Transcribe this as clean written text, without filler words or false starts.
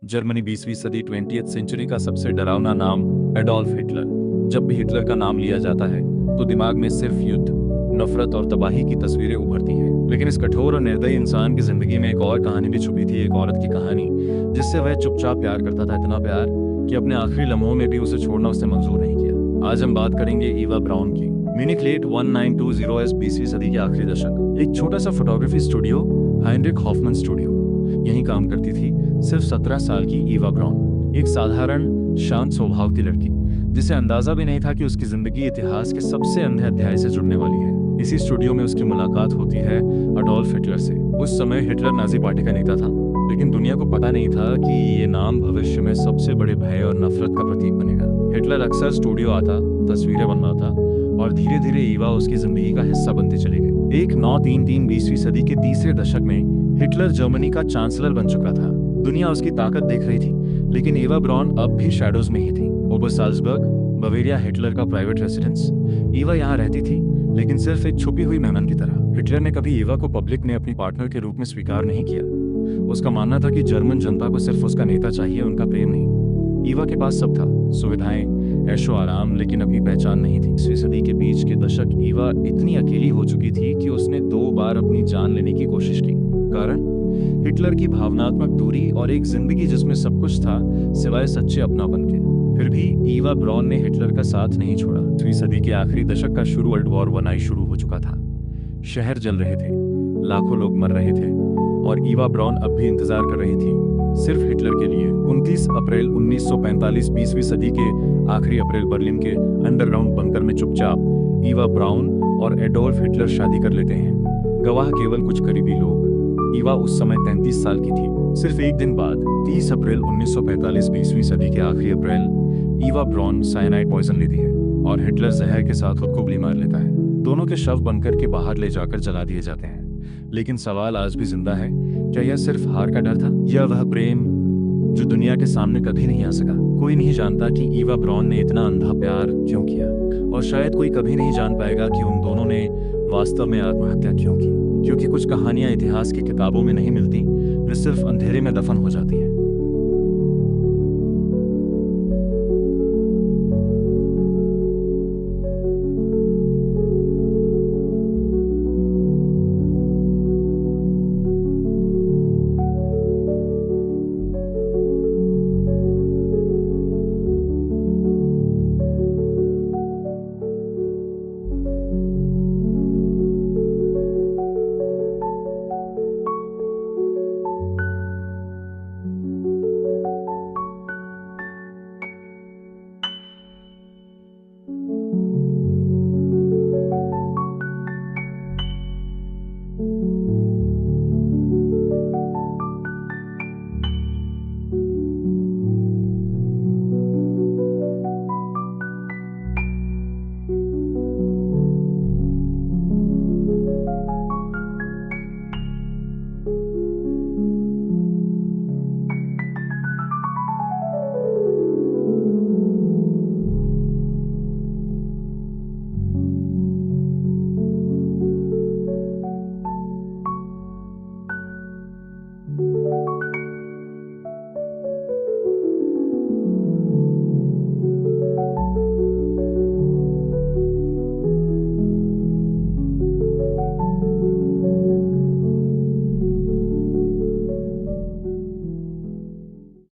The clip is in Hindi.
जर्मनी 20वीं सदी 20th सेंचुरी का सबसे डरावना नाम एडोल्फ हिटलर। जब भी हिटलर का नाम लिया जाता है तो दिमाग में सिर्फ युद्ध, नफरत और तबाही की तस्वीरें उभरती हैं। लेकिन इस कठोर और निर्दयी इंसान की जिंदगी में एक और कहानी भी छुपी थी, एक औरत की कहानी जिससे वह चुपचाप प्यार करता था, इतना प्यार कि अपने आखिरी लम्हों में भी उसे छोड़ना उसने मंजूर नहीं किया। आज हम बात करेंगे ईवा ब्राउन की। म्यूनिख लेट 1920 20वीं सदी के आखिरी दशक। एक छोटा सा photography studio, Heinrich Hoffmann studio, यहीं काम करती थी सिर्फ 17 साल की ईवा ब्राउन। एक साधारण शांत स्वभाव की लड़की जिसे अंदाजा भी नहीं था कि उसकी जिंदगी इतिहास के सबसे अंधे अध्याय से जुड़ने वाली है। इसी स्टूडियो में उसकी मुलाकात होती है अडोल्फ हिटलर से। उस समय हिटलर नाजी पार्टी का नेता था, लेकिन दुनिया को पता नहीं था कि ये नाम भविष्य में सबसे बड़े भय और नफरत का प्रतीक बनेगा। हिटलर अक्सर स्टूडियो आता, तस्वीरें बनवाता और धीरे धीरे ईवा उसकी जिंदगी का हिस्सा बनती चली गई। एक 933 20वीं सदी के तीसरे दशक में हिटलर जर्मनी का चांसलर बन चुका था। दुनिया उसकी ताकत देख रही थी, लेकिन ईवा ब्राउन अब भी शैडोज में ही थी। ओबरसाल्जबर्ग, बवेरिया, हिटलर का प्राइवेट रेसिडेंस। ईवा यहाँ रहती थी, लेकिन सिर्फ एक छुपी हुई मेहमान की तरह। हिटलर ने कभी ईवा को पब्लिक ने अपनी पार्टनर के रूप में स्वीकार नहीं किया। उसका मानना था कि जर्मन जनता को सिर्फ उसका नेता चाहिए, उनका प्रेम नहीं। ईवा के पास सब था, सुविधाएं, ऐशो आराम, लेकिन अपनी पहचान नहीं थी। 20वीं सदी के बीच के दशक ईवा इतनी अकेली हो चुकी थी कि उसने 2 बार अपनी जान लेने की कोशिश की। कारण हिटलर की भावनात्मक दूरी और एक जिंदगी जिसमें सब कुछ था सिवाय सच्चे अपनापन के। फिर भी ईवा ब्राउन ने हिटलर का साथ नहीं छोड़ा। 20वीं सदी के आखिरी दशक का शुरू वर्ल्ड वॉर 1 शुरू हो चुका था। शहर जल रहे थे, लाखों लोग मर रहे थे और ईवा ब्राउन अब भी इंतजार कर रही थी, सिर्फ हिटलर के लिए। 29 अप्रैल 1945 20वीं सदी के आखिरी अप्रैल, बर्लिन के अंडरग्राउंड बंकर में चुपचाप ईवा ब्राउन और एडोल्फ हिटलर शादी कर लेते हैं। गवाह केवल कुछ करीबी लोग। ईवा उस समय 33 साल की थी। सिर्फ एक दिन बाद 30 अप्रैल 1945 20वीं सदी के आखिरी अप्रैल, ईवा ब्राउन साइनाइड पॉइजन लेती है और हिटलर जहर के साथ खुद को गोली मार लेता है। दोनों के शव बंकर के बाहर ले जाकर जला दिए जाते हैं। लेकिन सवाल आज भी जिंदा है, क्या यह सिर्फ हार का डर था या वह प्रेम जो दुनिया के सामने कभी नहीं आ सका? कोई नहीं जानता कि ईवा ब्राउन ने इतना अंधा प्यार क्यों किया, और शायद कोई कभी नहीं जान पाएगा कि उन दोनों ने वास्तव में आत्महत्या क्यों की। क्योंकि कुछ कहानियां इतिहास की किताबों में नहीं मिलती, वे सिर्फ अंधेरे में दफन हो जाती हैं।